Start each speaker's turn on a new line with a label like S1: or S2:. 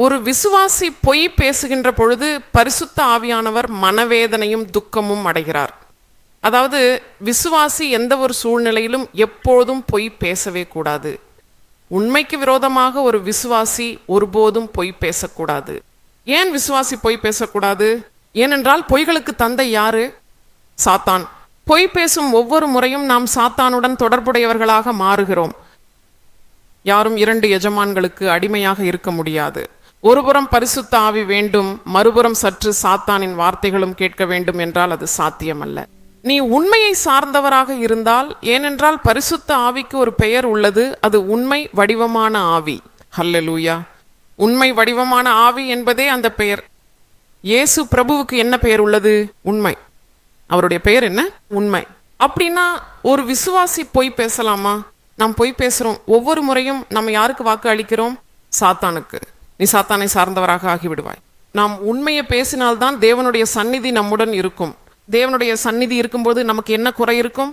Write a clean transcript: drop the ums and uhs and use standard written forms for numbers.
S1: ஒரு விசுவாசி பொய் பேசுகின்ற பொழுது பரிசுத்த ஆவியானவர் மனவேதனையும் துக்கமும் அடைகிறார். அதாவது விசுவாசி எந்த ஒரு சூழ்நிலையிலும் எப்போதும் பொய் பேசவே கூடாது. உண்மைக்கு விரோதமாக ஒரு விசுவாசி ஒருபோதும் பொய் பேசக்கூடாது. ஏன் விசுவாசி பொய் பேசக்கூடாது? ஏனென்றால் பொய்களுக்கு தந்தை யாரு? சாத்தான். பொய் பேசும் ஒவ்வொரு முறையும் நாம் சாத்தானுடன் தொடர்புடையவர்களாக மாறுகிறோம். யாரும் 2 எஜமான்களுக்கு அடிமையாக இருக்க முடியாது. ஒருபுறம் பரிசுத்த ஆவி வேண்டும், மறுபுறம் சற்று சாத்தானின் வார்த்தைகளும் கேட்க வேண்டும் என்றால் அது சாத்தியமல்ல. நீ உண்மையை சார்ந்தவராக இருந்தால், ஏனென்றால் பரிசுத்த ஆவிக்கு ஒரு பெயர் உள்ளது, அது உண்மை வடிவமான ஆவி. ஹல்லேலூயா. உண்மை வடிவமான ஆவி என்பதே அந்த பெயர். இயேசு பிரபுவுக்கு என்ன பெயர் உள்ளது? உண்மை. அவருடைய பெயர் என்ன? உண்மை. அப்படின்னா ஒரு விசுவாசி பொய் பேசலாமா? நாம் பொய் பேசுறோம். ஒவ்வொரு முறையும் நம்ம யாருக்கு வாக்கு அளிக்கிறோம்? சாத்தானுக்கு. நீ சாத்தானை சார்ந்தவராக ஆகிவிடுவாய். நாம் உண்மையை பேசினால்தான் தேவனுடைய சந்நிதி நம்முடன் இருக்கும். தேவனுடைய சந்நிதி இருக்கும்போது நமக்கு என்ன குறை இருக்கும்?